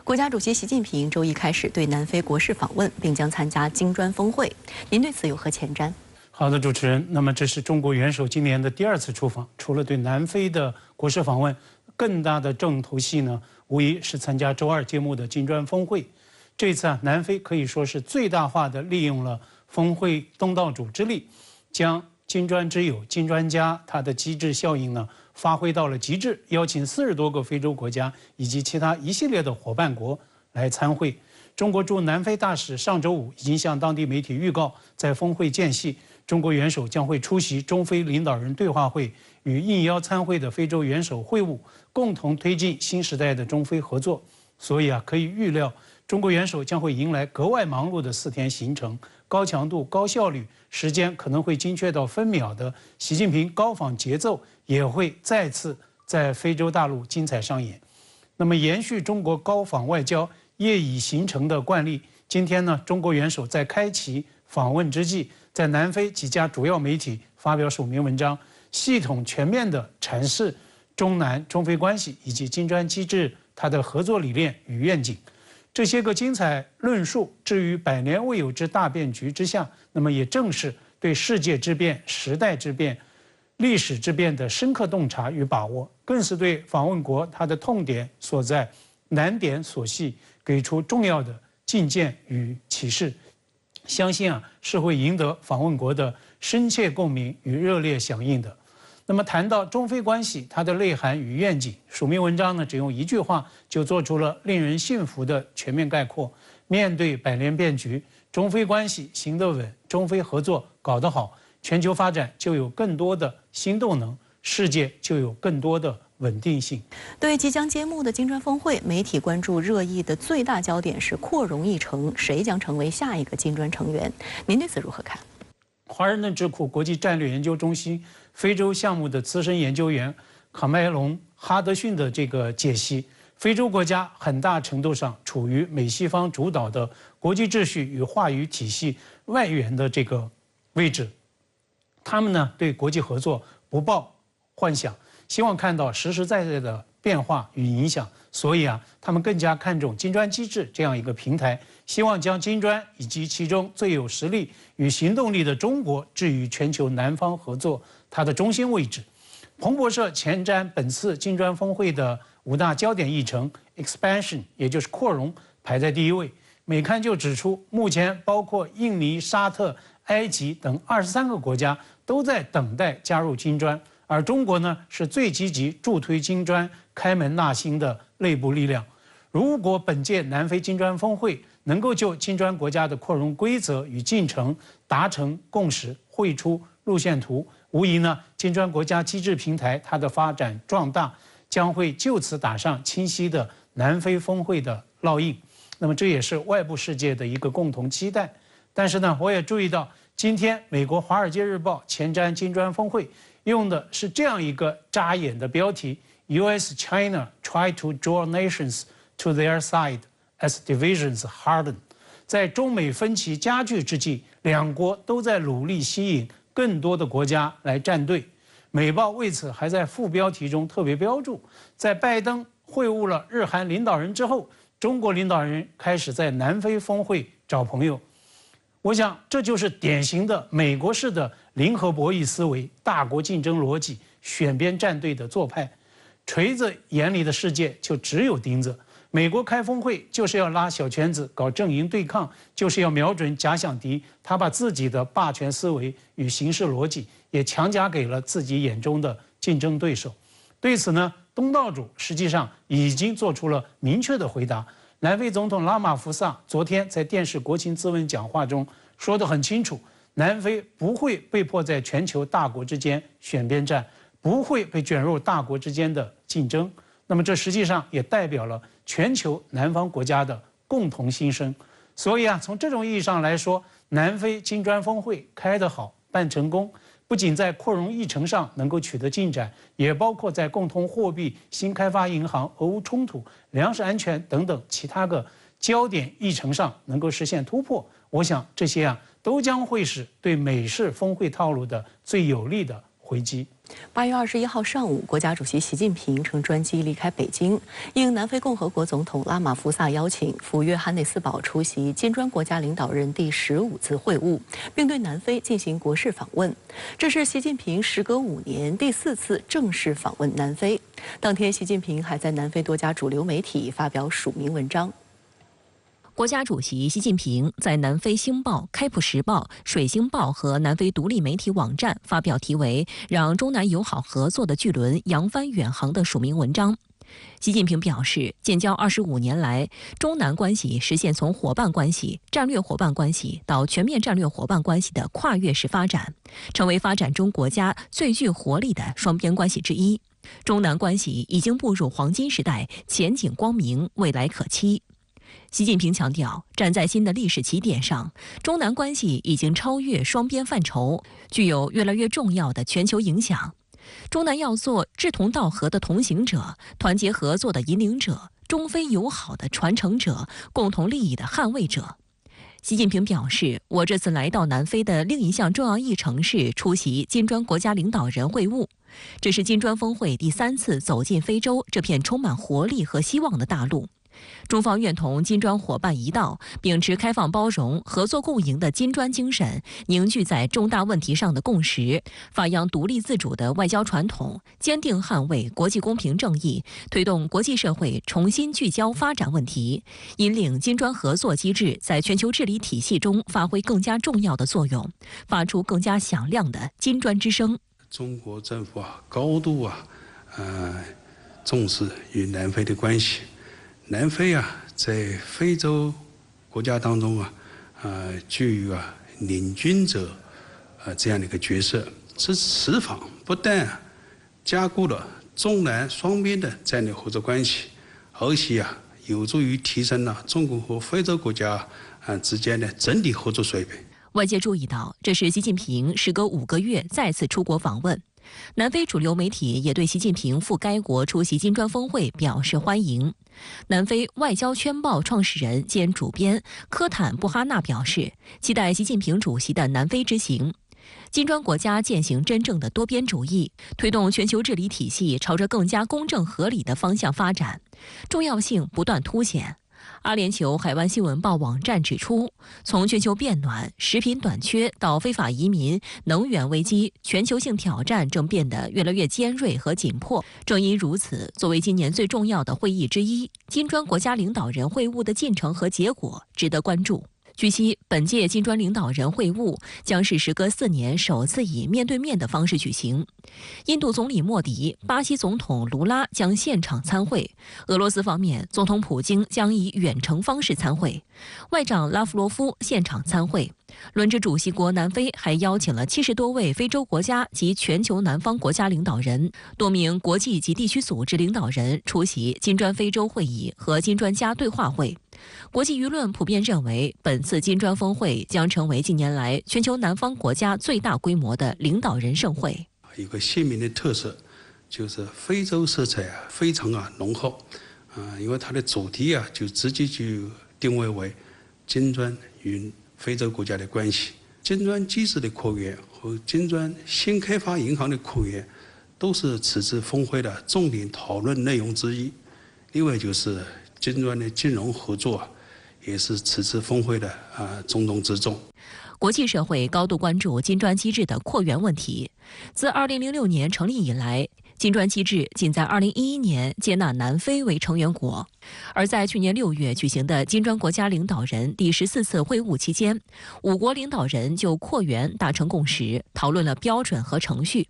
国家主席习近平周一开始对南非国事访问，并将参加金砖峰会。您对此有何前瞻？好的，主持人。那么这是中国元首今年的第2次出访，除了对南非的国事访问，更大的重头戏呢，无疑是参加周2揭幕的金砖峰会。这次南非可以说是最大化的利用了峰会东道主之力，将金砖之友、金砖加它的机制效应呢发挥到了极致，邀请40多个非洲国家以及其他一系列的伙伴国来参会。中国驻南非大使上周5已经向当地媒体预告，在峰会间隙，中国元首将会出席中非领导人对话会，与应邀参会的非洲元首会晤，共同推进新时代的中非合作。所以可以预料，中国元首将会迎来格外忙碌的4天行程，高强度、高效率，时间可能会精确到分秒的习近平高访节奏也会再次在非洲大陆精彩上演。那么，延续中国高访外交业已形成的惯例，今天呢，中国元首在开启访问之际，在南非几家主要媒体发表署名文章，系统全面地阐释中南中非关系以及金砖机制它的合作理念与愿景。这些个精彩论述置于百年未有之大变局之下，那么也正是对世界之变、时代之变、历史之变的深刻洞察与把握，更是对访问国它的痛点所在、难点所系给出重要的进谏与启示。相信是会赢得访问国的深切共鸣与热烈响应的。那么谈到中非关系，它的内涵与愿景，署名文章呢只用1句话就做出了令人信服的全面概括。面对百年变局，中非关系行得稳，中非合作搞得好，全球发展就有更多的新动能，世界就有更多的稳定性。对即将揭幕的金砖峰会，媒体关注热议的最大焦点是扩容议程，谁将成为下一个金砖成员？您对此如何看？华盛顿智库国际战略研究中心非洲项目的资深研究员卡麦隆·哈德逊的这个解析，非洲国家很大程度上处于美西方主导的国际秩序与话语体系外缘的这个位置，他们呢对国际合作不抱幻想，希望看到实实在在的变化与影响，所以他们更加看重金砖机制这样一个平台，希望将金砖以及其中最有实力与行动力的中国置于全球南方合作它的中心位置。彭博社前瞻本次金砖峰会的5大焦点议程 ，expansion 也就是扩容排在第1位。美刊就指出，目前包括印尼、沙特、埃及等23个国家都在等待加入金砖。而中国呢，是最积极助推金砖开门纳新的内部力量。如果本届南非金砖峰会能够就金砖国家的扩容规则与进程达成共识，绘出路线图，无疑呢，金砖国家机制平台它的发展壮大将会就此打上清晰的南非峰会的烙印。那么这也是外部世界的一个共同期待。但是呢，我也注意到，今天美国《华尔街日报》前瞻金砖峰会用的是这样一个扎眼的标题 ：U.S.-China try to draw nations to their side as divisions harden。在中美分歧加剧之际，两国都在努力吸引更多的国家来站队。美报为此还在副标题中特别标注，在拜登会晤了日韩领导人之后，中国领导人开始在南非峰会找朋友。我想，这就是典型的美国式的零和博弈思维、大国竞争逻辑、选边站队的做派。锤子眼里的世界就只有钉子。美国开峰会就是要拉小圈子，搞阵营对抗，就是要瞄准假想敌。他把自己的霸权思维与行事逻辑也强加给了自己眼中的竞争对手。对此呢，东道主实际上已经做出了明确的回答。南非总统拉马福萨昨天在电视国情咨文讲话中说得很清楚，南非不会被迫在全球大国之间选边站，不会被卷入大国之间的竞争。那么这实际上也代表了全球南方国家的共同心声。所以从这种意义上来说，南非金砖峰会开得好、办成功，不仅在扩容议程上能够取得进展，也包括在共同货币、新开发银行、俄乌冲突、粮食安全等等其他个焦点议程上能够实现突破。我想这些都将会是对美式峰会套路的最有力的回击。8月21号上午，国家主席习近平乘专机离开北京，应南非共和国总统拉马福萨邀请，赴约翰内斯堡出席金砖国家领导人第15次会晤，并对南非进行国事访问。这是习近平时隔5年第4次正式访问南非。当天，习近平还在南非多家主流媒体发表署名文章。国家主席习近平在南非《星报》、《开普时报》、《水星报》和南非独立媒体网站发表题为“让中南友好合作的巨轮扬帆远航”的署名文章。习近平表示，建交25年来，中南关系实现从伙伴关系、战略伙伴关系到全面战略伙伴关系的跨越式发展，成为发展中国家最具活力的双边关系之一。中南关系已经步入黄金时代，前景光明，未来可期。习近平强调，站在新的历史起点上，中南关系已经超越双边范畴，具有越来越重要的全球影响。中南要做志同道合的同行者，团结合作的引领者，中非友好的传承者，共同利益的捍卫者。习近平表示，我这次来到南非的另一项重要议程是出席金砖国家领导人会晤，这是金砖峰会第3次走进非洲这片充满活力和希望的大陆。中方愿同金砖伙伴一道，秉持开放包容、合作共赢的金砖精神，凝聚在重大问题上的共识，发扬独立自主的外交传统，坚定捍卫国际公平正义，推动国际社会重新聚焦发展问题，引领金砖合作机制在全球治理体系中发挥更加重要的作用，发出更加响亮的金砖之声。中国政府高度重视与南非的关系。南非在非洲国家当中具有领军者这样的一个角色。此访不但加固了中南双边的战略合作关系，而且有助于提升了中国和非洲国家之间的整体合作水平。外界注意到，这是习近平时隔5个月再次出国访问。南非主流媒体也对习近平赴该国出席金砖峰会表示欢迎。南非外交圈报创始人兼主编科坦布哈纳表示，期待习近平主席的南非之行。金砖国家践行真正的多边主义，推动全球治理体系朝着更加公正合理的方向发展，重要性不断凸显。阿联酋海湾新闻报网站指出，从全球变暖、食品短缺到非法移民、能源危机，全球性挑战正变得越来越尖锐和紧迫。正因如此，作为今年最重要的会议之一，金砖国家领导人会晤的进程和结果值得关注。据悉，本届金砖领导人会晤将是时隔4年首次以面对面的方式举行。印度总理莫迪、巴西总统卢拉将现场参会，俄罗斯方面，总统普京将以远程方式参会，外长拉夫罗夫现场参会。轮值主席国南非还邀请了70多位非洲国家及全球南方国家领导人、多名国际及地区组织领导人出席金砖非洲会议和金砖加对话会。国际舆论普遍认为，本次金砖峰会将成为近年来全球南方国家最大规模的领导人盛会。有个鲜明的特色，就是非洲色彩非常浓厚，因为它的主题就直接就定位为金砖与非洲国家的关系。金砖机制的扩员和金砖新开发银行的扩员，都是此次峰会的重点讨论内容之一。另外就是金砖的金融合作也是此次峰会的重中之重。国际社会高度关注金砖机制的扩员问题。自2006年成立以来，金砖机制仅在2011年接纳南非为成员国，而在去年6月举行的金砖国家领导人第14次会晤期间，5国领导人就扩员达成共识，讨论了标准和程序。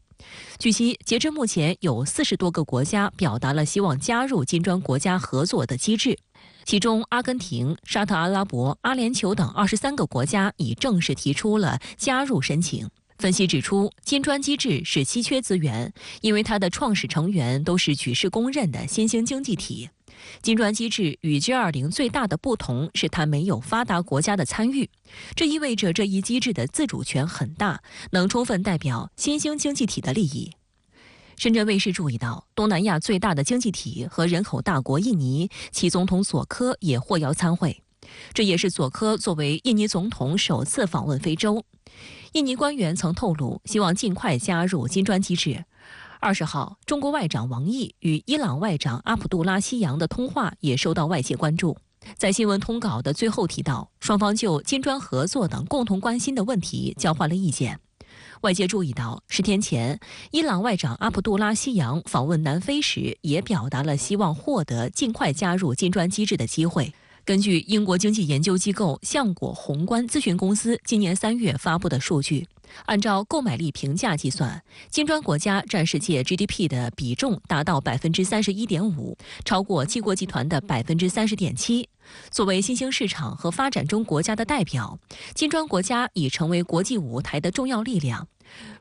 据悉，截至目前有40多个国家表达了希望加入金砖国家合作的机制，其中阿根廷、沙特阿拉伯、阿联酋等23个国家已正式提出了加入申请。分析指出，金砖机制是稀缺资源，因为它的创始成员都是举世公认的新兴经济体。金砖机制与 G20 最大的不同是它没有发达国家的参与，这意味着这一机制的自主权很大，能充分代表新兴经济体的利益。深圳卫视注意到，东南亚最大的经济体和人口大国印尼，其总统佐科也获邀参会。这也是佐科作为印尼总统首次访问非洲。印尼官员曾透露，希望尽快加入金砖机制。20号，中国外长王毅与伊朗外长阿卜杜拉希扬的通话也受到外界关注。在新闻通稿的最后提到，双方就金砖合作等共同关心的问题交换了意见。外界注意到，10天前，伊朗外长阿卜杜拉希扬访问南非时，也表达了希望获得尽快加入金砖机制的机会。根据英国经济研究机构橡果宏观咨询公司今年3月发布的数据，按照购买力评价计算，金砖国家占世界 GDP 的比重达到 31.5%， 超过七国集团的 30.7%。作为新兴市场和发展中国家的代表，金砖国家已成为国际舞台的重要力量。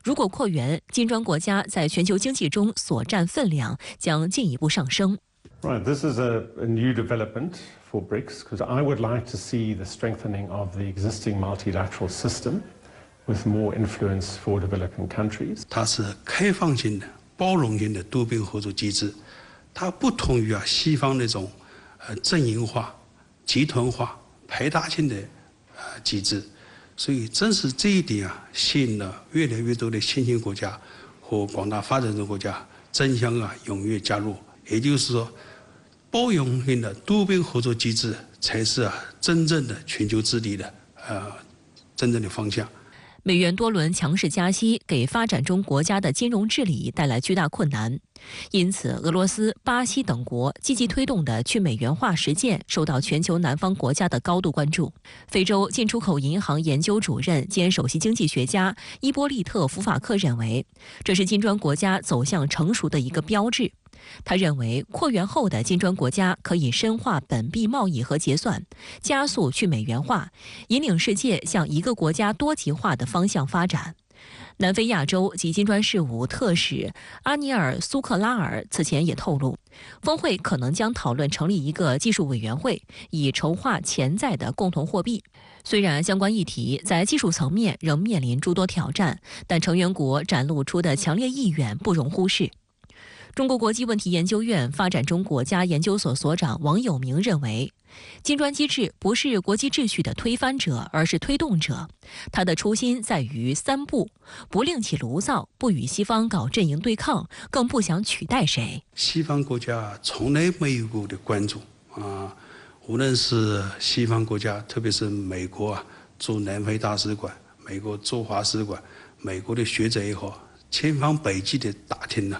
如果扩员，金砖国家在全球经济中所占分量将进一步上升。Right, this is a new development for BRICS because I would like to see the strengthening of the existing multilateral system with more influence for developing countries. 它是开放性的、包容性的多边合作机制，它不同于西方那种阵营化、集团化、排他性的机制，所以正是这一点吸引了越来越多的新兴国家和广大发展中国家争相踊跃加入。也就是说，包容性的多边合作机制才是真正的全球治理的真正的方向。美元多轮强势加息给发展中国家的金融治理带来巨大困难，因此俄罗斯、巴西等国积极推动的去美元化实践受到全球南方国家的高度关注。非洲进出口银行研究主任兼首席经济学家伊波利特·福法克认为，这是金砖国家走向成熟的一个标志。他认为，扩员后的金砖国家可以深化本币贸易和结算，加速去美元化，引领世界向一个国家多极化的方向发展。南非亚洲及金砖事务特使阿尼尔·苏克拉尔此前也透露，峰会可能将讨论成立一个技术委员会，以筹划潜在的共同货币。虽然相关议题在技术层面仍面临诸多挑战，但成员国展露出的强烈意愿不容忽视。中国国际问题研究院发展中国家研究所所长王友明认为，金砖机制不是国际秩序的推翻者，而是推动者。它的初心在于3不：不另起炉灶，不与西方搞阵营对抗，更不想取代谁。西方国家从来没有过的关注无论是西方国家，特别是美国驻南非大使馆、美国驻华使馆、美国的学者也好，千方百计的打听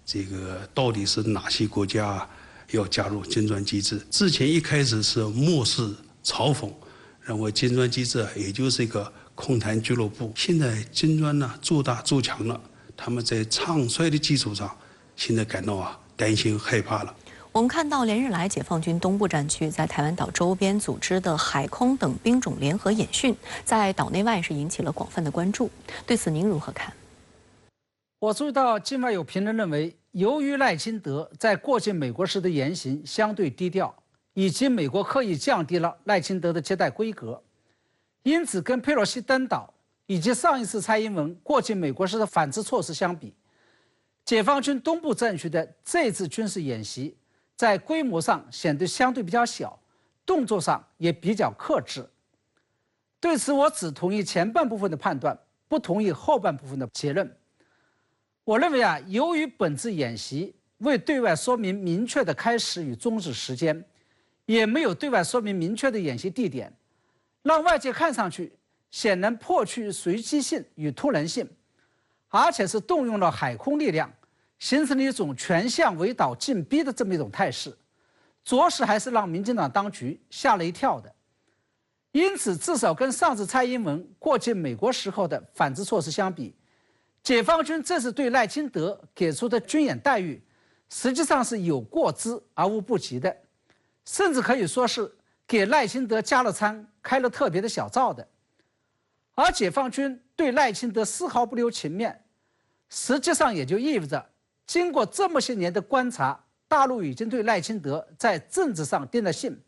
这个到底是哪些国家要加入金砖机制？之前一开始是漠视、嘲讽，认为金砖机制也就是一个空谈俱乐部。现在金砖做大做强了，他们在唱衰的基础上，现在感到担心害怕了。我们看到连日来，解放军东部战区在台湾岛周边组织的海空等兵种联合演训，在岛内外是引起了广泛的关注。对此您如何看？我注意到，境外有评论认为，由于赖清德在过境美国时的言行相对低调，以及美国刻意降低了赖清德的接待规格，因此跟佩洛西登岛以及上一次蔡英文过境美国时的反制措施相比，解放军东部战区的这次军事演习在规模上显得相对比较小，动作上也比较克制。对此，我只同意前半部分的判断，不同意后半部分的结论。我认为由于本次演习未对外说明明确的开始与终止时间，也没有对外说明明确的演习地点，让外界看上去显然破去随机性与突然性，而且是动用了海空力量，形成了一种全项围岛进逼的这么一种态势，着实还是让民进党当局吓了一跳的。因此，至少跟上次蔡英文过境美国时候的反制措施相比，解放军这次对赖清德给出的军演待遇，实际上是有过之而无不及的，甚至可以说是给赖清德加了餐、开了特别的小灶的。而解放军对赖清德丝毫不留情面，实际上也就意味着，经过这么些年的观察，大陆已经对赖清德在政治上定了性，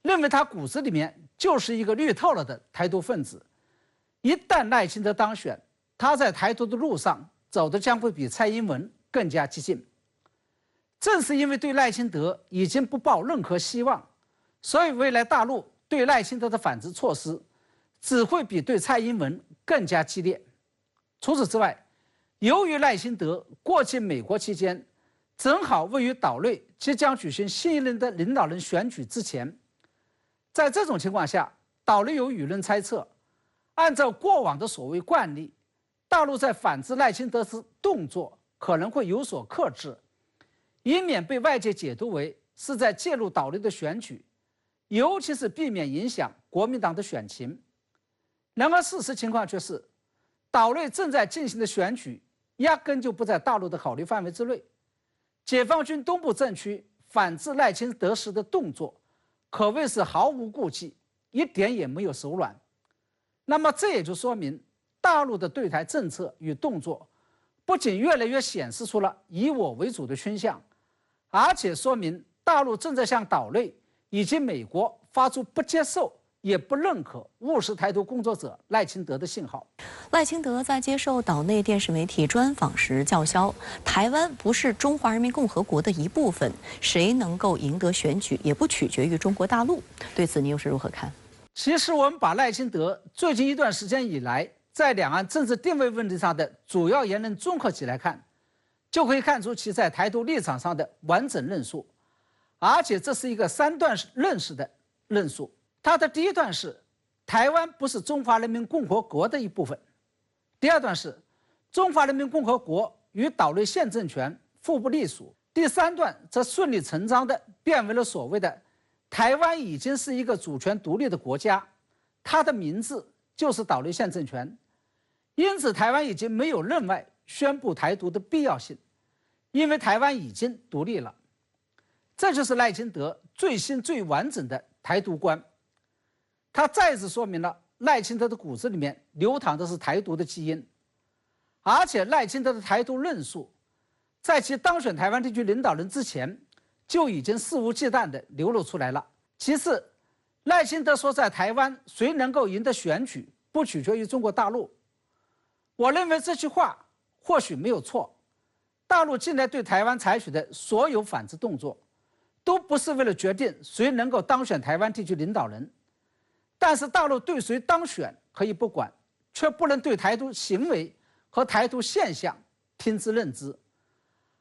认为他骨子里面就是一个绿透了的台独分子。一旦赖清德当选，他在台独的路上走的将会比蔡英文更加激进。正是因为对赖清德已经不抱任何希望，所以未来大陆对赖清德的反制措施只会比对蔡英文更更加激烈。除此之外，由于赖清德过境美国期间，正好位于岛内即将举行新一轮的领导人选举之前，在这种情况下，岛内有舆论猜测，按照过往的所谓惯例，大陆在反制赖清德时动作可能会有所克制，以免被外界解读为是在介入岛内的选举，尤其是避免影响国民党的选情。然而事实情况却是，岛内正在进行的选举压根就不在大陆的考虑范围之内。解放军东部战区反制赖清德时的动作可谓是毫无顾忌，一点也没有手软。那么这也就说明，大陆的对台政策与动作不仅越来越显示出了以我为主的倾向，而且说明大陆正在向岛内以及美国发出不接受也不认可务实台独工作者赖清德的信号。赖清德在接受岛内电视媒体专访时叫嚣，台湾不是中华人民共和国的一部分，谁能够赢得选举也不取决于中国大陆。对此你又是如何看？其实我们把赖清德最近一段时间以来在两岸政治定位问题上的主要言论综合起来看，就可以看出其在台独立场上的完整论述，而且这是一个3段认识的论述。他的第一段是台湾不是中华人民共和国的一部分，第二段是中华人民共和国与岛内现政权互不隶属，第3段则顺理成章地变为了所谓的台湾已经是一个主权独立的国家，它的名字就是岛内现政权，因此台湾已经没有另外宣布台独的必要性，因为台湾已经独立了。这就是赖清德最新最完整的台独观。他再次说明了赖清德的骨子里面流淌的是台独的基因，而且赖清德的台独论述在其当选台湾地区领导人之前就已经肆无忌惮地流露出来了。其次，赖清德说在台湾谁能够赢得选举不取决于中国大陆，我认为这句话或许没有错。大陆近来对台湾采取的所有反制动作都不是为了决定谁能够当选台湾地区领导人，但是大陆对谁当选可以不管，却不能对台独行为和台独现象听之任之。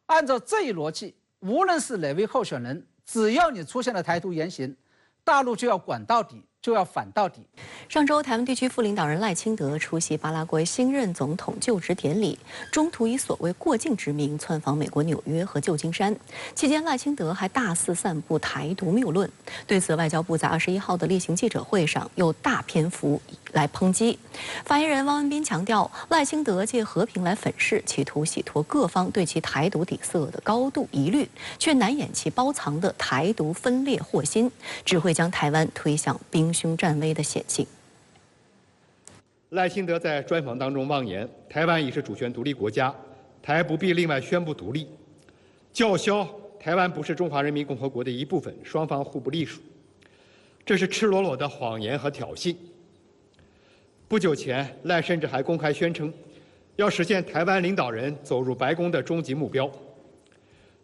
按照这一逻辑，无论是哪位候选人，只要你出现了台独言行，大陆就要管到底，就要反到底。上周，台湾地区副领导人赖清德出席巴拉圭新任总统就职典礼，中途以所谓过境之名窜访美国纽约和旧金山。期间，赖清德还大肆散布台独谬论。对此，外交部在21号的例行记者会上又大篇幅来抨击。发言人汪文斌强调，赖清德借和平来粉饰，企图洗脱各方对其台独底色的高度疑虑，却难掩其包藏的台独分裂祸心，只会将台湾推向兵凶战危的险境。赖清德在专访当中妄言，台湾已是主权独立国家，台不必另外宣布独立，叫嚣台湾不是中华人民共和国的一部分，双方互不隶属，这是赤裸裸的谎言和挑衅。不久前，赖甚至还公开宣称，要实现台湾领导人走入白宫的终极目标，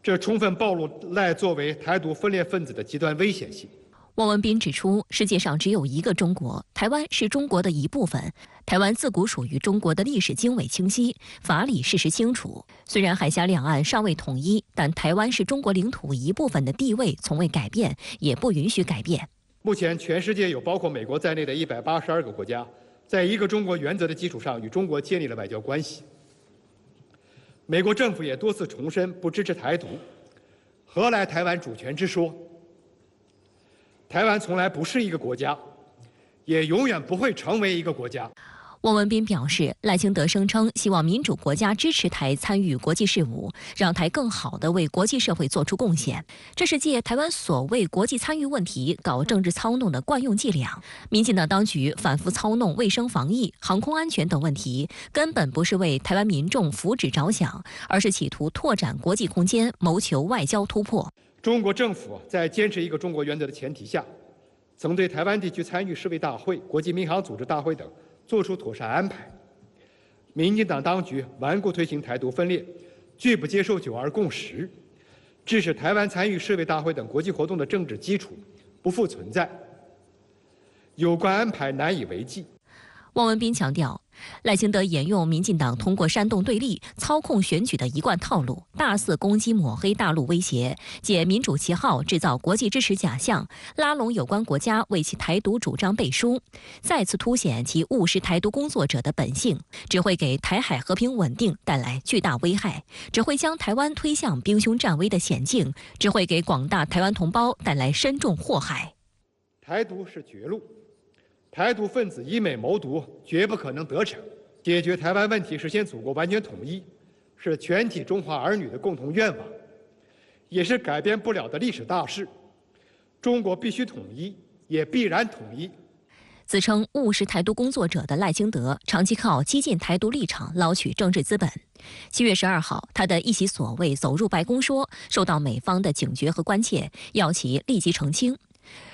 这充分暴露赖作为台独分裂分子的极端危险性。汪文斌指出，世界上只有一个中国，台湾是中国的一部分。台湾自古属于中国的历史经纬清晰，法理事实清楚。虽然海峡两岸尚未统一，但台湾是中国领土一部分的地位从未改变，也不允许改变。目前，全世界有包括美国在内的182个国家，在一个中国原则的基础上与中国建立了外交关系。美国政府也多次重申不支持台独，何来台湾主权之说？台湾从来不是一个国家，也永远不会成为一个国家。汪文斌表示，赖清德声称希望民主国家支持台参与国际事务，让台更好地为国际社会做出贡献。这是借台湾所谓国际参与问题搞政治操弄的惯用伎俩。民进党当局反复操弄卫生防疫、航空安全等问题，根本不是为台湾民众福祉着想，而是企图拓展国际空间，谋求外交突破。中国政府在坚持一个中国原则的前提下，曾对台湾地区参与世卫大会、国际民航组织大会等作出妥善安排。民进党当局顽固推行台独分裂，拒不接受9·2共识，致使台湾参与世卫大会等国际活动的政治基础不复存在，有关安排难以为继。汪文斌强调，赖清德沿用民进党通过煽动对立、操控选举的一贯套路，大肆攻击抹黑大陆威胁，借民主旗号制造国际支持假象，拉拢有关国家为其台独主张背书，再次凸显其务实台独工作者的本性，只会给台海和平稳定带来巨大危害，只会将台湾推向兵凶战危的险境，只会给广大台湾同胞带来深重祸害。台独是绝路，台独分子以美谋独，绝不可能得逞。解决台湾问题，实现祖国完全统一，是全体中华儿女的共同愿望，也是改变不了的历史大事。中国必须统一，也必然统一。自称务实台独工作者的赖清德，长期靠激进台独立场捞取政治资本。7月12号，他的一席所谓走入白宫说，受到美方的警觉和关切，要其立即澄清。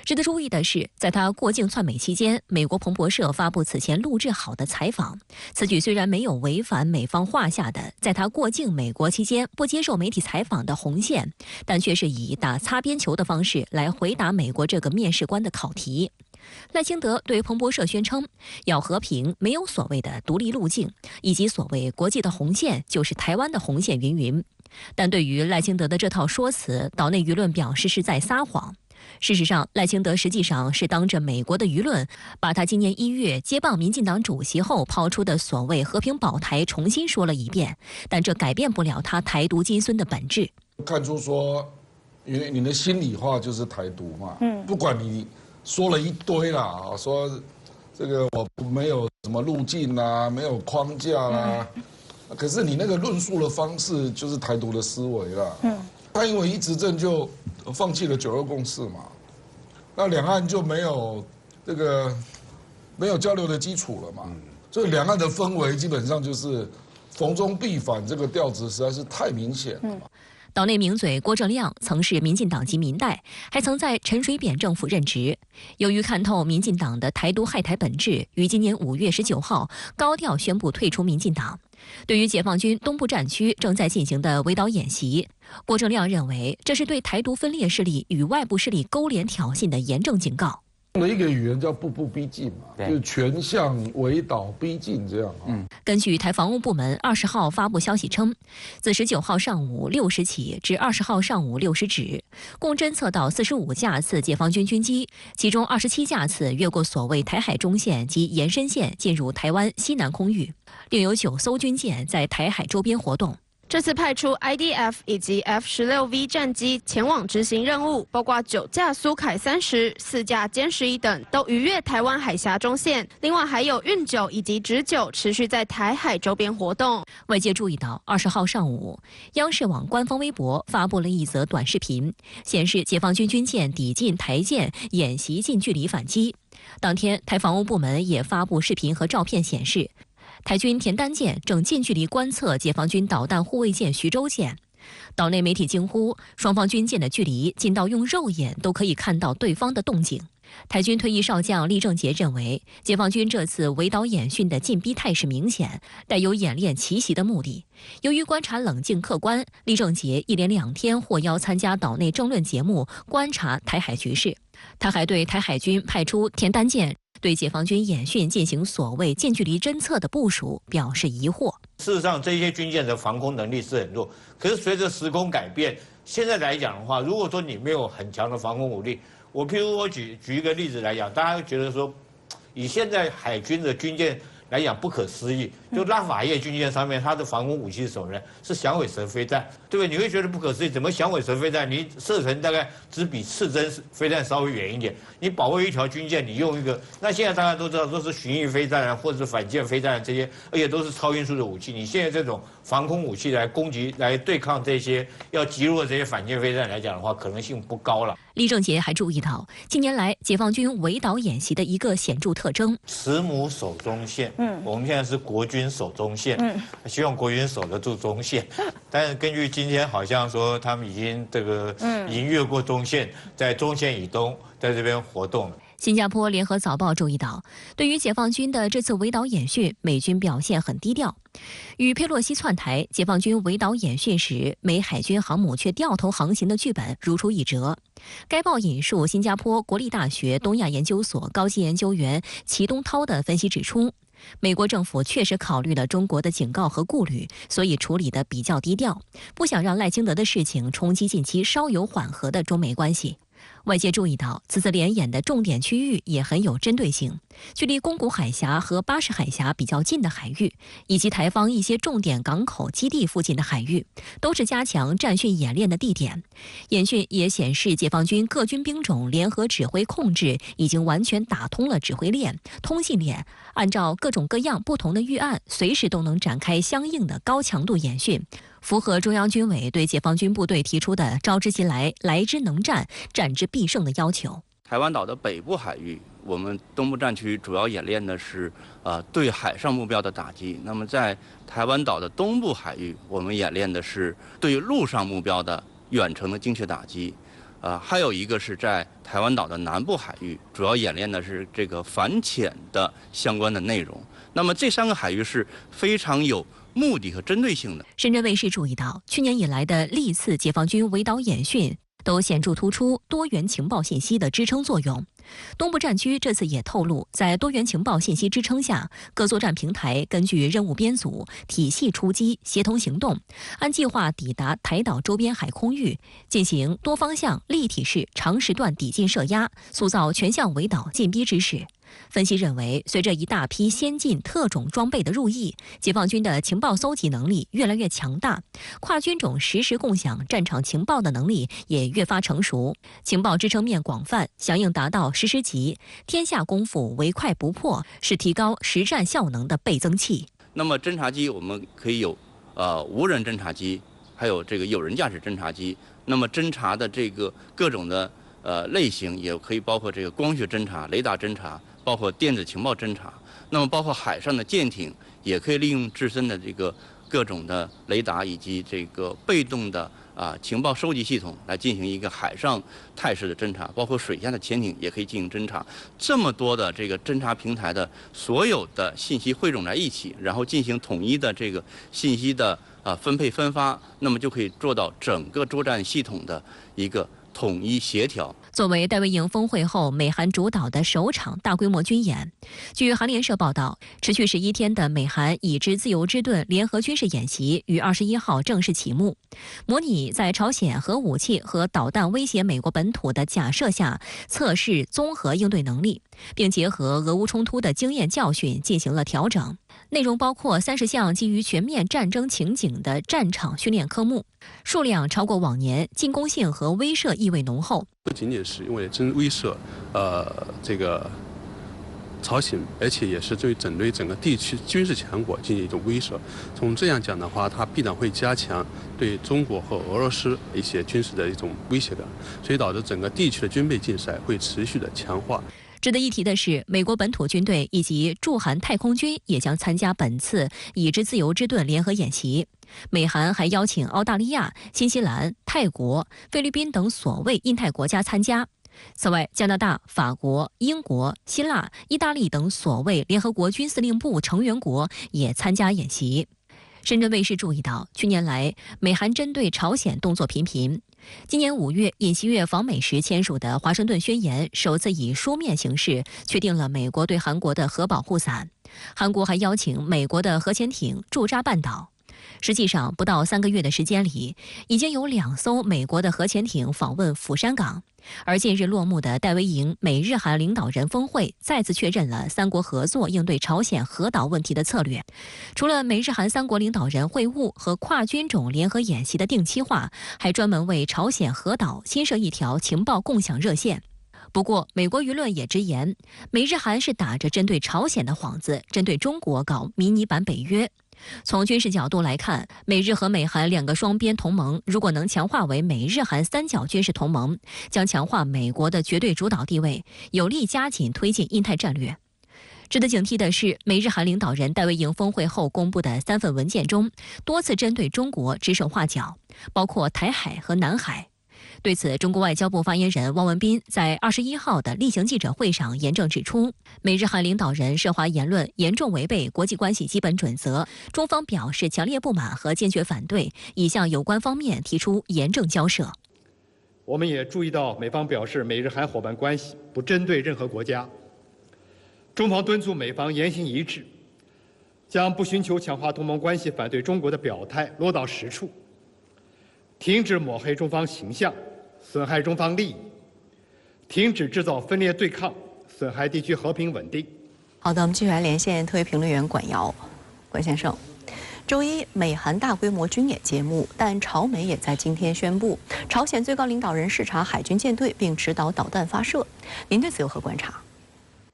值得注意的是，在他过境窜美期间，美国彭博社发布此前录制好的采访。此举虽然没有违反美方画下的在他过境美国期间不接受媒体采访的红线，但却是以打擦边球的方式来回答美国这个面试官的考题。赖清德对彭博社宣称，要和平没有所谓的独立路径，以及所谓国际的红线就是台湾的红线云云。但对于赖清德的这套说辞，岛内舆论表示是在撒谎。事实上，赖清德实际上是当着美国的舆论，把他今年1月接棒民进党主席后抛出的所谓和平保台重新说了一遍，但这改变不了他台独金孙的本质。看出说，因为你的心里话就是台独嘛，不管你说了一堆啦，说这个我没有什么路径啦，没有框架啦，可是你那个论述的方式就是台独的思维啦。蔡英文一执政就放弃了9·2共识嘛，那两岸就没有交流的基础了嘛，所以两岸的氛围基本上就是逢中必反，这个调子实在是太明显了。岛内名嘴郭正亮曾是民进党籍民代，还曾在陈水扁政府任职。由于看透民进党的台独害台本质，于今年5月19号高调宣布退出民进党。对于解放军东部战区正在进行的围岛演习，郭正亮认为这是对台独分裂势力与外部势力勾连挑衅的严正警告。用了一个语言叫步步逼近嘛，就是全向围岛逼近这样。根据台防务部门20号发布消息称，自19号上午6时起至20号上午6时止，共侦测到45架次解放军军机，其中27架次越过所谓台海中线及延伸线进入台湾西南空域，另有9艘军舰在台海周边活动。这次派出 IDF 以及 F-16V 战机前往执行任务，包括9架苏凯30、4架歼11等，都逾越台湾海峡中线。另外还有运9以及直9持续在台海周边活动。外界注意到，20号上午，央视网官方微博发布了一则短视频，显示解放军军舰抵近台舰演习近距离反击。当天，台防务部门也发布视频和照片显示，台军田单舰正近距离观测解放军导弹护卫舰徐州舰。岛内媒体惊呼，双方军舰的距离近到用肉眼都可以看到对方的动静。台军退役少将厉正杰认为，解放军这次围岛演训的进逼态势明显，带有演练奇袭的目的。由于观察冷静客观，厉正杰一连2天获邀参加岛内政论节目，观察台海局势。他还对台海军派出田单舰对解放军演训进行所谓近距离侦测的部署表示疑惑。事实上，这些军舰的防空能力是很弱，可是随着时空改变，现在来讲的话，如果说你没有很强的防空武力，譬如我举一个例子来讲，大家会觉得说，以现在海军的军舰来讲不可思议，就拉法叶军舰上面它的防空武器是什么呢？是响尾蛇飞弹，对不对？你会觉得不可思议，怎么响尾蛇飞弹你射程大概只比刺针飞弹稍微远一点，你保卫一条军舰，你用一个，那现在大家都知道都是巡弋飞弹啊，或者是反舰飞弹这些，而且都是超音速的武器。你现在这种防空武器来攻击、来对抗这些要击落这些反舰飞弹来讲的话，可能性不高了。厉正杰还注意到，近年来解放军围岛演习的一个显著特征：慈母守中线。我们现在是国军守中线，希望国军守得住中线。但是根据今天好像说，他们已经已经越过中线，在中线以东，在这边活动了。新加坡联合早报注意到，对于解放军的这次围岛演训，美军表现很低调。与佩洛西窜台，解放军围岛演训时，美海军航母却掉头航行的剧本如出一辙。该报引述新加坡国立大学东亚研究所高级研究员齐东涛的分析指出，美国政府确实考虑了中国的警告和顾虑，所以处理得比较低调，不想让赖清德的事情冲击近期稍有缓和的中美关系。外界注意到，此次联演的重点区域也很有针对性，距离宫古海峡和巴士海峡比较近的海域，以及台方一些重点港口基地附近的海域，都是加强战训演练的地点。演训也显示，解放军各军兵种联合指挥控制已经完全打通了指挥链、通信链，按照各种各样不同的预案，随时都能展开相应的高强度演训，符合中央军委对解放军部队提出的召之即来、来之能战、战之必胜的要求。台湾岛的北部海域，我们东部战区主要演练的是对海上目标的打击。那么在台湾岛的东部海域，我们演练的是对陆上目标的远程的精确打击。还有一个是在台湾岛的南部海域，主要演练的是这个反潜的相关的内容。那么这3个海域是非常有目的和针对性的。深圳卫视注意到，去年以来的历次解放军围岛演训都显著突出多元情报信息的支撑作用。东部战区这次也透露，在多元情报信息支撑下，各作战平台根据任务编组、体系出击、协同行动，按计划抵达台岛周边海空域，进行多方向、立体式、长时段抵近设压，塑造全向围岛进逼之势。分析认为，随着一大批先进特种装备的入役，解放军的情报搜集能力越来越强大，跨军种实时共享战场情报的能力也越发成熟，情报支撑面广泛，响应达到实时级，天下功夫唯快不破，是提高实战效能的倍增器。那么侦察机我们可以有无人侦察机，还有这个有人驾驶侦察机。那么侦察的这个各种的类型也可以包括这个光学侦察、雷达侦察，包括电子情报侦察。那么包括海上的舰艇也可以利用自身的这个各种的雷达以及这个被动的情报收集系统来进行一个海上态势的侦察，包括水下的潜艇也可以进行侦察。这么多的这个侦察平台的所有的信息汇总在一起，然后进行统一的这个信息的分配分发，那么就可以做到整个作战系统的一个统一协调。作为戴维营峰会后美韩主导的首场大规模军演，据韩联社报道，持续11天的美韩已知自由之盾联合军事演习于21号正式启幕，模拟在朝鲜核武器和导弹威胁美国本土的假设下测试综合应对能力，并结合俄乌冲突的经验教训进行了调整。内容包括30项基于全面战争情景的战场训练科目，数量超过往年，进攻性和威慑意味浓厚。不仅仅是因为威慑这个朝鲜，而且也是对整个地区军事强国进行一种威慑。从这样讲的话，它必然会加强对中国和俄罗斯一些军事的一种威胁感，所以导致整个地区的军备竞赛会持续的强化。值得一提的是，美国本土军队以及驻韩太空军也将参加本次已知自由之盾联合演习。美韩还邀请澳大利亚、新西兰、泰国、菲律宾等所谓印太国家参加。此外，加拿大、法国、英国、希腊、意大利等所谓联合国军司令部成员国也参加演习。深圳卫视注意到，去年来美韩针对朝鲜动作频频。今年5月，尹锡悦访美时签署的华盛顿宣言首次以书面形式确定了美国对韩国的核保护伞。韩国还邀请美国的核潜艇驻扎半岛。实际上，不到3个月的时间里，已经有2艘美国的核潜艇访问釜山港。而近日落幕的戴维营美日韩领导人峰会再次确认了3国合作应对朝鲜核岛问题的策略。除了美日韩3国领导人会晤和跨军种联合演习的定期化，还专门为朝鲜核岛新设一条情报共享热线。不过，美国舆论也直言，美日韩是打着针对朝鲜的幌子，针对中国搞迷你版北约。从军事角度来看，美日和美韩2个双边同盟如果能强化为美日韩3角军事同盟，将强化美国的绝对主导地位，有力加紧推进印太战略。值得警惕的是，美日韩领导人戴维营峰会后公布的3份文件中，多次针对中国指手画脚，包括台海和南海。对此，中国外交部发言人汪文斌在21号的例行记者会上严正指出，美日韩领导人涉华言论严重违背国际关系基本准则，中方表示强烈不满和坚决反对，已向有关方面提出严正交涉。我们也注意到，美方表示美日韩伙伴关系不针对任何国家，中方敦促美方言行一致，将不寻求强化同盟关系、反对中国的表态落到实处，停止抹黑中方形象、损害中方利益，停止制造分裂对抗、损害地区和平稳定。好的，我们继续来连线特约评论员管尧。管先生，周一美韩大规模军演揭幕，但朝美也在今天宣布，朝鲜最高领导人视察海军舰队并指导导弹发射。您对此有何观察？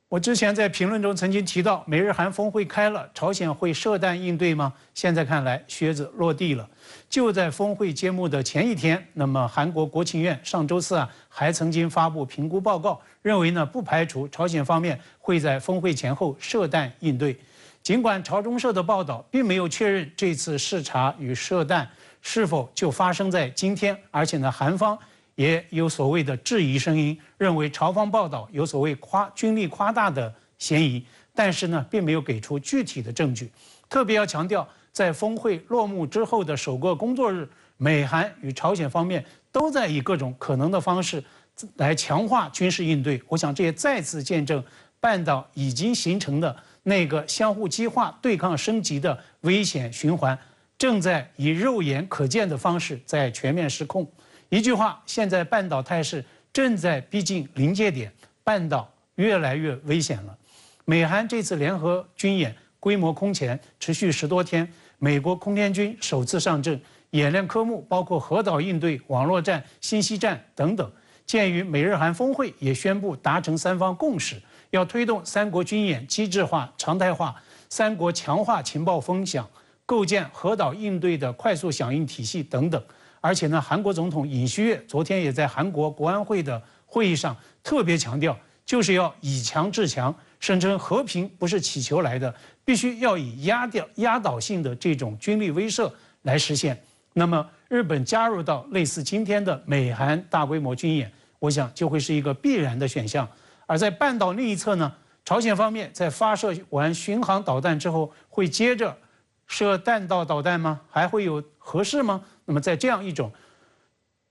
我之前在评论中曾经提到，美日韩峰会开了，朝鲜会射弹应对吗？现在看来，靴子落地了。就在峰会揭幕的前一天，那么韩国国情院上周四还曾经发布评估报告，认为不排除朝鲜方面会在峰会前后射弹应对。尽管朝中社的报道并没有确认这次视察与射弹是否就发生在今天，而且韩方也有所谓的质疑声音，认为朝方报道有所谓军力夸大的嫌疑，但是并没有给出具体的证据。特别要强调，在峰会落幕之后的首个工作日，美韩与朝鲜方面都在以各种可能的方式来强化军事应对。我想这也再次见证半岛已经形成的那个相互激化、对抗升级的危险循环，正在以肉眼可见的方式在全面失控。一句话，现在半岛态势正在逼近临界点，半岛越来越危险了。美韩这次联合军演规模空前，持续10多天，美国空天军首次上阵，演练科目包括核岛应对、网络战、信息战等等。鉴于美日韩峰会也宣布达成3方共识，要推动3国军演机制化、常态化，3国强化情报分享，构建核岛应对的快速响应体系等等。而且韩国总统尹锡悦昨天也在韩国国安会的会议上特别强调，就是要以强制强，声称和平不是祈求来的，必须要以压倒性的这种军力威慑来实现。那么日本加入到类似今天的美韩大规模军演，我想就会是一个必然的选项。而在半岛另一侧朝鲜方面在发射完巡航导弹之后，会接着射弹道导弹吗？还会有核试吗？那么在这样一种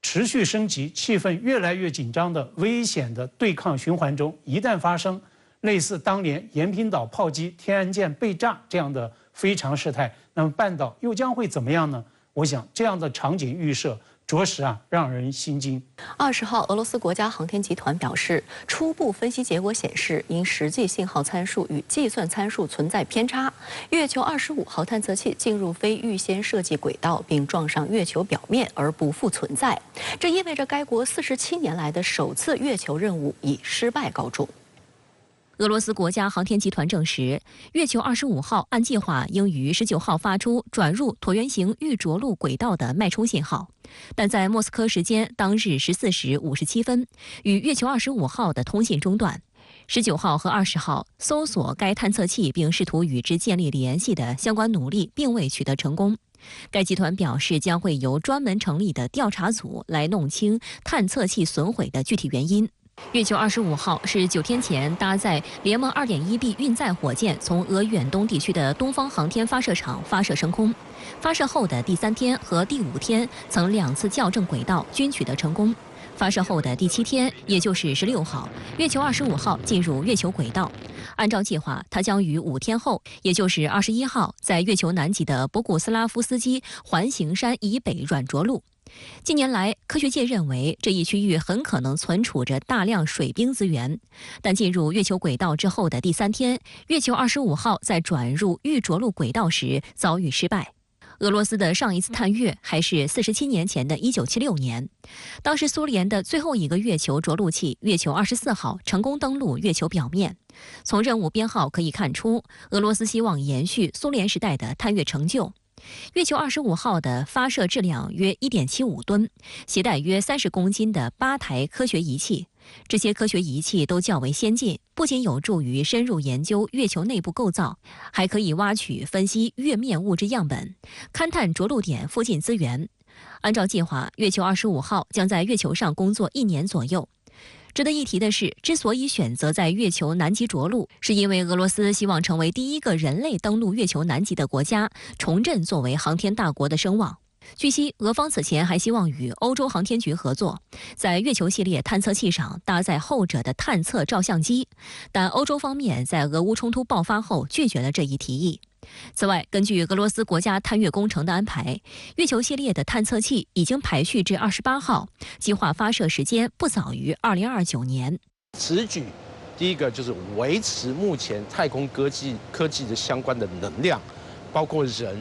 持续升级、气氛越来越紧张的危险的对抗循环中，一旦发生类似当年延坪岛炮击、天安舰被炸这样的非常事态，那么半岛又将会怎么样呢？我想这样的场景预设着实让人心惊。20号，俄罗斯国家航天集团表示，初步分析结果显示，因实际信号参数与计算参数存在偏差，月球25号探测器进入非预先设计轨道，并撞上月球表面而不复存在。这意味着该国47年来的首次月球任务以失败告终。俄罗斯国家航天集团证实，月球25号按计划应于19号发出转入椭圆形预着陆轨道的脉冲信号，但在莫斯科时间当日14时57分，与月球25号的通信中断。19号和20号搜索该探测器并试图与之建立联系的相关努力并未取得成功。该集团表示，将会由专门成立的调查组来弄清探测器损毁的具体原因。月球25号是9天前搭载联盟 2.1B 运载火箭从俄远东地区的东方航天发射场发射升空，发射后的第3天和第5天曾2次校正轨道均取得成功。发射后的第7天，也就是16号，月球25号进入月球轨道。按照计划，它将于5天后，也就是21号，在月球南极的博古斯拉夫斯基环形山以北软着陆。近年来，科学界认为这一区域很可能存储着大量水冰资源，但进入月球轨道之后的第3天，月球25号在转入预着陆轨道时遭遇失败。俄罗斯的上一次探月还是47年前的1976年，当时苏联的最后一个月球着陆器月球24号成功登陆月球表面。从任务编号可以看出，俄罗斯希望延续苏联时代的探月成就。月球25号的发射质量约 1.75 吨，携带约30公斤的8台科学仪器。这些科学仪器都较为先进，不仅有助于深入研究月球内部构造，还可以挖取分析月面物质样本，勘探着陆点附近资源。按照计划，月球25号将在月球上工作1年左右。值得一提的是，之所以选择在月球南极着陆，是因为俄罗斯希望成为第一个人类登陆月球南极的国家，重振作为航天大国的声望。据悉，俄方此前还希望与欧洲航天局合作，在月球系列探测器上搭载后者的探测照相机，但欧洲方面在俄乌冲突爆发后拒绝了这一提议。此外，根据俄罗斯国家探月工程的安排，月球系列的探测器已经排序至28号，计划发射时间不早于2029年。此举，第一个就是维持目前太空科技的相关的能量，包括人，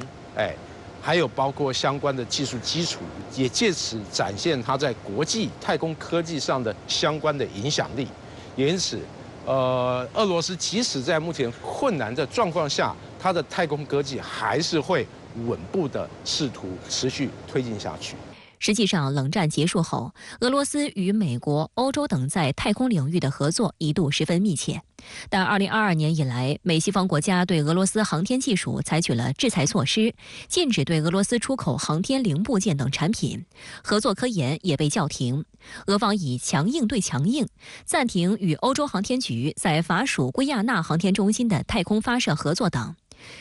还有包括相关的技术基础，也借此展现它在国际太空科技上的相关的影响力。也因此，俄罗斯即使在目前困难的状况下，它的太空科技还是会稳步的试图持续推进下去。实际上，冷战结束后，俄罗斯与美国、欧洲等在太空领域的合作一度十分密切。但2022年以来，美西方国家对俄罗斯航天技术采取了制裁措施，禁止对俄罗斯出口航天零部件等产品，合作科研也被叫停。俄方以强硬对强硬，暂停与欧洲航天局在法属圭亚那航天中心的太空发射合作等。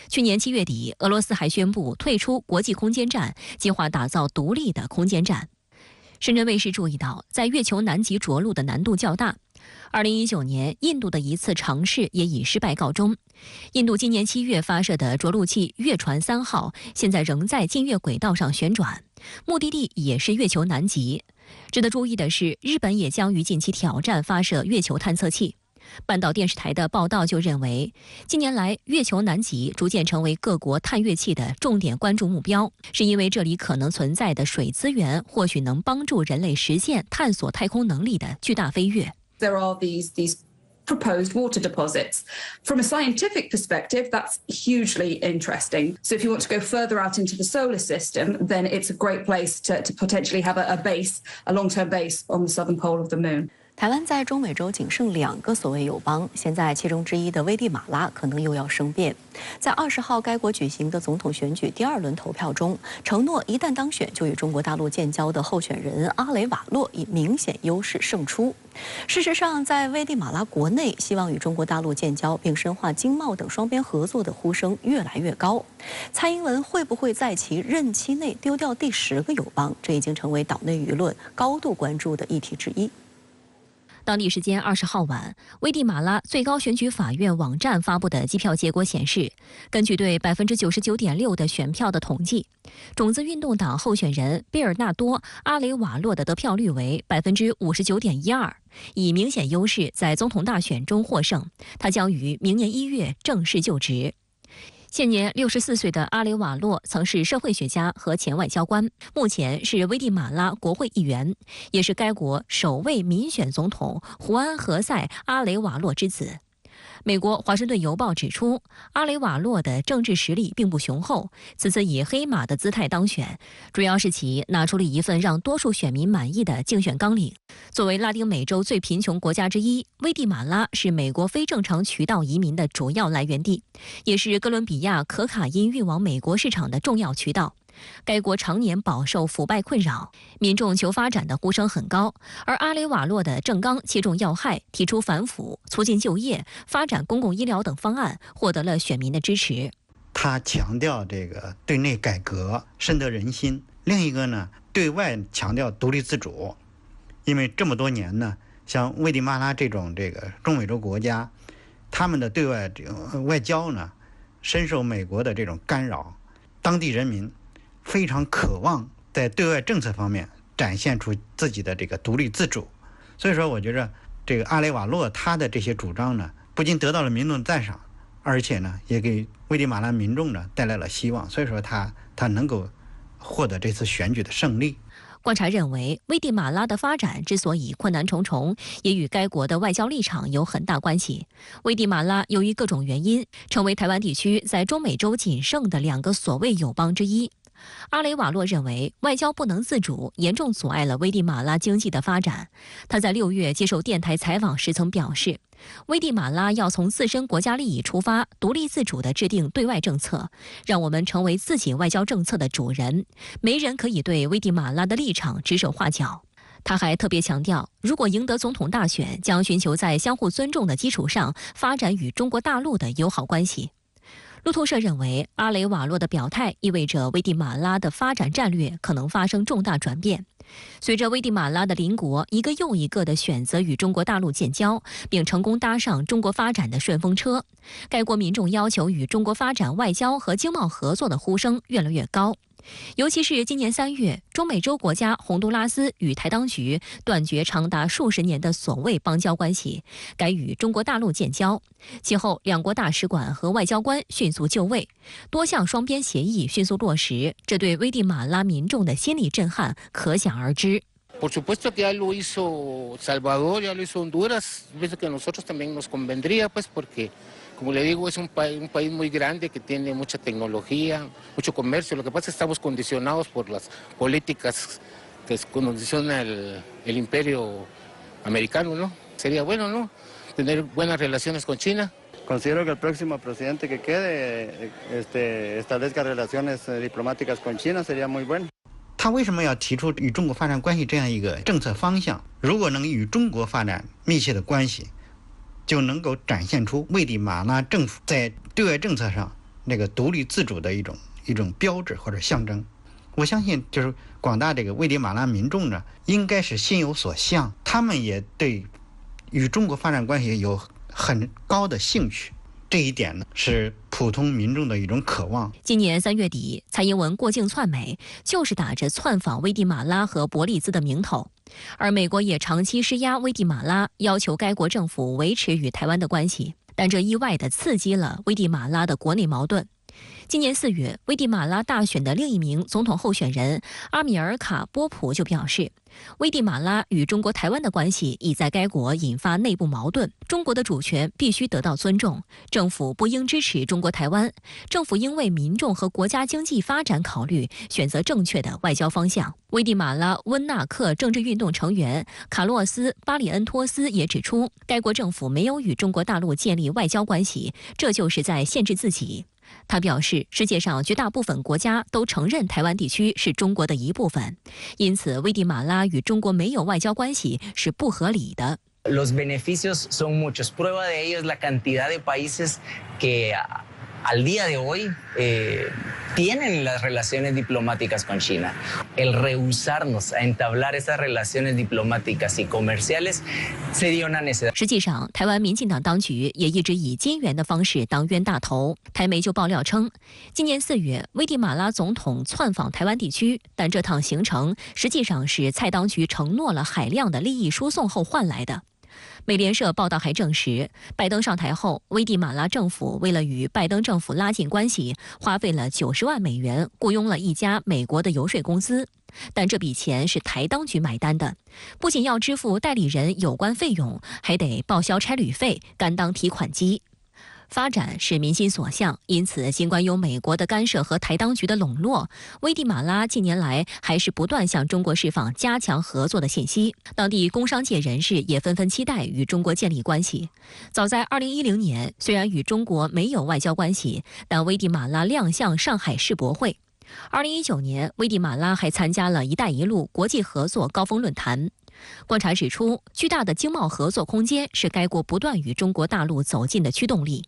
去年7月底，俄罗斯还宣布退出国际空间站，计划打造独立的空间站。深圳卫视注意到，在月球南极着陆的难度较大。2019年，印度的一次尝试也以失败告终。印度今年7月发射的着陆器月船3号，现在仍在近月轨道上旋转，目的地也是月球南极。值得注意的是，日本也将于近期挑战发射月球探测器。半岛电视台的报道就认为，近年来月球南极逐渐成为各国探月器的重点关注目标，是因为这里可能存在的水资源或许能帮助人类实现探索太空能力的巨大飞跃。There are these proposed water deposits. From a scientific perspective, that's hugely interesting. So if you want to go further out into the solar system, then it's a great place to potentially have a base, a long-term base on the southern pole of the moon. 台湾在中美洲仅剩2个所谓友邦，现在其中之一的危地马拉可能又要生变。在20号该国举行的总统选举第2轮投票中，承诺一旦当选就与中国大陆建交的候选人阿雷瓦洛以明显优势胜出。事实上，在危地马拉国内，希望与中国大陆建交并深化经贸等双边合作的呼声越来越高。蔡英文会不会在其任期内丢掉第10个友邦？这已经成为岛内舆论高度关注的议题之一。当地时间20号晚，危地马拉最高选举法院网站发布的计票结果显示，根据对99.6%的选票的统计，种子运动党候选人贝尔纳多·阿雷瓦洛的得票率为59.12%，以明显优势在总统大选中获胜。他将于明年1月正式就职。现年64岁的阿雷瓦洛曾是社会学家和前外交官，目前是危地马拉国会议员，也是该国首位民选总统胡安·何塞·阿雷瓦洛之子。美国《华盛顿邮报》指出，阿雷瓦洛的政治实力并不雄厚，此次以黑马的姿态当选，主要是其拿出了一份让多数选民满意的竞选纲领。作为拉丁美洲最贫穷国家之一，危地马拉是美国非正常渠道移民的主要来源地，也是哥伦比亚可卡因运往美国市场的重要渠道。该国常年饱受腐败困扰，民众求发展的呼声很高，而阿雷瓦洛的政纲切中要害，提出反腐、促进就业、发展公共医疗等方案，获得了选民的支持。他强调这个对内改革，深得人心。另一个呢，对外强调独立自主，因为这么多年呢，像危地马拉这种中美洲国家，他们的对外外交呢，深受美国的这种干扰，当地人民非常渴望在对外政策方面展现出自己的这个独立自主，所以说我觉得这个阿雷瓦洛他的这些主张呢，不仅得到了民众的赞赏，而且呢也给危地马拉民众呢带来了希望，所以说他能够获得这次选举的胜利。观察认为，危地马拉的发展之所以困难重重，也与该国的外交立场有很大关系。危地马拉由于各种原因，成为台湾地区在中美洲仅剩的2个所谓友邦之一。阿雷瓦洛认为，外交不能自主，严重阻碍了危地马拉经济的发展。他在6月接受电台采访时曾表示，危地马拉要从自身国家利益出发，独立自主地制定对外政策，让我们成为自己外交政策的主人，没人可以对危地马拉的立场指手画脚。他还特别强调，如果赢得总统大选，将寻求在相互尊重的基础上发展与中国大陆的友好关系。路透社认为，阿雷瓦洛的表态意味着危地马拉的发展战略可能发生重大转变。随着危地马拉的邻国一个又一个的选择与中国大陆建交，并成功搭上中国发展的顺风车，该国民众要求与中国发展外交和经贸合作的呼声越来越高。尤其是今年3月，中美洲国家洪都拉斯与台当局断绝长达数十年的所谓邦交关系，改与中国大陆建交。其后，两国大使馆和外交官迅速就位，多项双边协议迅速落实，这对危地马拉民众的心理震撼可想而知。Por supuesto que ya lo hizo Salvador, ya lo hizo Honduras. Pienso que a nosotros también nos convendría, pues, porque, como le digo, es un país muy grande que tiene mucha tecnología, mucho comercio. Lo que pasa es que estamos condicionados por las políticas que condiciona el imperio americano, ¿no? Sería bueno, ¿no? Tener buenas relaciones con China. Considero que el próximo presidente que quede establezca relaciones diplomáticas con China, sería muy bueno. 他为什么要提出与中国发展关系这样一个政策方向？如果能与中国发展密切的关系，就能够展现出危地马拉政府在对外政策上那个独立自主的一种标志或者象征。我相信，就是广大这个危地马拉民众呢，应该是心有所向，他们也对与中国发展关系有很高的兴趣。这一点呢，是普通民众的一种渴望。今年3月底，蔡英文过境窜美，就是打着窜访危地马拉和伯利兹的名头。而美国也长期施压危地马拉，要求该国政府维持与台湾的关系，但这意外地刺激了危地马拉的国内矛盾。今年4月，危地马拉大选的另一名总统候选人阿米尔卡波普就表示，危地马拉与中国台湾的关系已在该国引发内部矛盾，中国的主权必须得到尊重，政府不应支持中国台湾，政府应为民众和国家经济发展考虑，选择正确的外交方向。危地马拉温纳克政治运动成员卡洛斯·巴里恩托斯也指出，该国政府没有与中国大陆建立外交关系，这就是在限制自己。他表示，世界上绝大部分国家都承认台湾地区是中国的一部分，因此危地马拉与中国没有外交关系是不合理的。Los beneficios son muchos. Prueba de ello es la cantidad de países que al día de hoy tienen las relaciones diplomáticas con China. El rehusarnos a entablar esas relaciones diplomáticas y comerciales sería una necesidad. 实际上，台湾民进党当局也一直以金援的方式当冤大头。台媒就爆料称，今年4月，危地马拉总统窜访台湾地区，但这趟行程实际上是蔡当局承诺了海量的利益输送后换来的。美联社报道还证实，拜登上台后，危地马拉政府为了与拜登政府拉近关系，花费了90万美元雇佣了一家美国的游说公司，但这笔钱是台当局买单的，不仅要支付代理人有关费用，还得报销差旅费，甘当提款机。发展是民心所向，因此尽管有美国的干涉和台当局的笼络，危地马拉近年来还是不断向中国释放加强合作的信息。当地工商界人士也纷纷期待与中国建立关系。早在2010年，虽然与中国没有外交关系，但危地马拉亮相上海世博会。2019年，危地马拉还参加了“一带一路”国际合作高峰论坛。观察指出，巨大的经贸合作空间是该国不断与中国大陆走近的驱动力。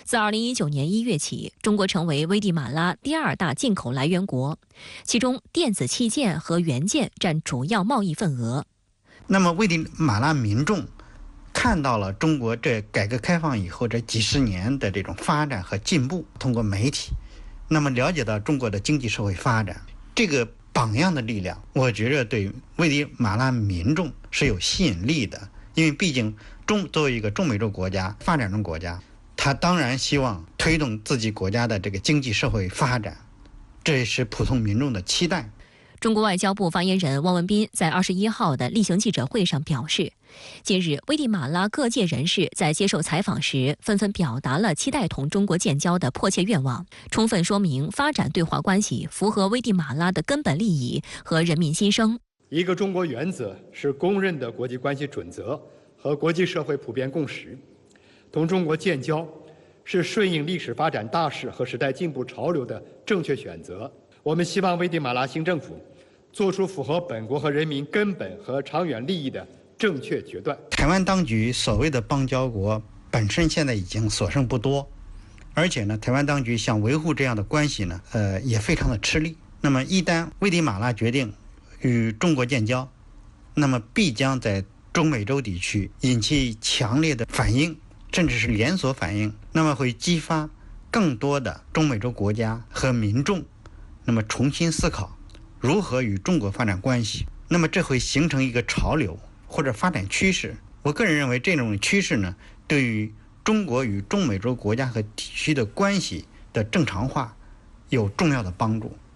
自2019年1月起，中国成为危地马拉第2大进口来源国，其中电子器件和元件占主要贸易份额。那么危地马拉民众看到了中国这改革开放以后这几十年的这种发展和进步，通过媒体，那么了解到中国的经济社会发展，这个榜样的力量，我觉得对危地马拉民众是有吸引力的。因为毕竟作为一个中美洲国家、发展中国家，他当然希望推动自己国家的这个经济社会发展，这是普通民众的期待。中国外交部发言人汪文斌在21号的例行记者会上表示，近日危地马拉各界人士在接受采访时，纷纷表达了期待同中国建交的迫切愿望，充分说明发展对华关系符合危地马拉的根本利益和人民心声。一个中国原则是公认的国际关系准则和国际社会普遍共识。同中国建交是顺应历史发展大势和时代进步潮流的正确选择。我们希望危地马拉新政府做出符合本国和人民根本和长远利益的正确决断。台湾当局所谓的邦交国本身现在已经所剩不多，而且呢，台湾当局想维护这样的关系呢，也非常的吃力。那么一旦危地马拉决定与中国建交，那么必将在中美洲地区引起强烈的反应，甚至是连锁反应，那么会激发更多的中美洲国家和民众，那么重新思考如何与中国发展关系。那么这会形成一个潮流或者发展趋势。我个人认为这种趋势呢，对于中国与中美洲国家和地区的关系的正常化有重要的帮助。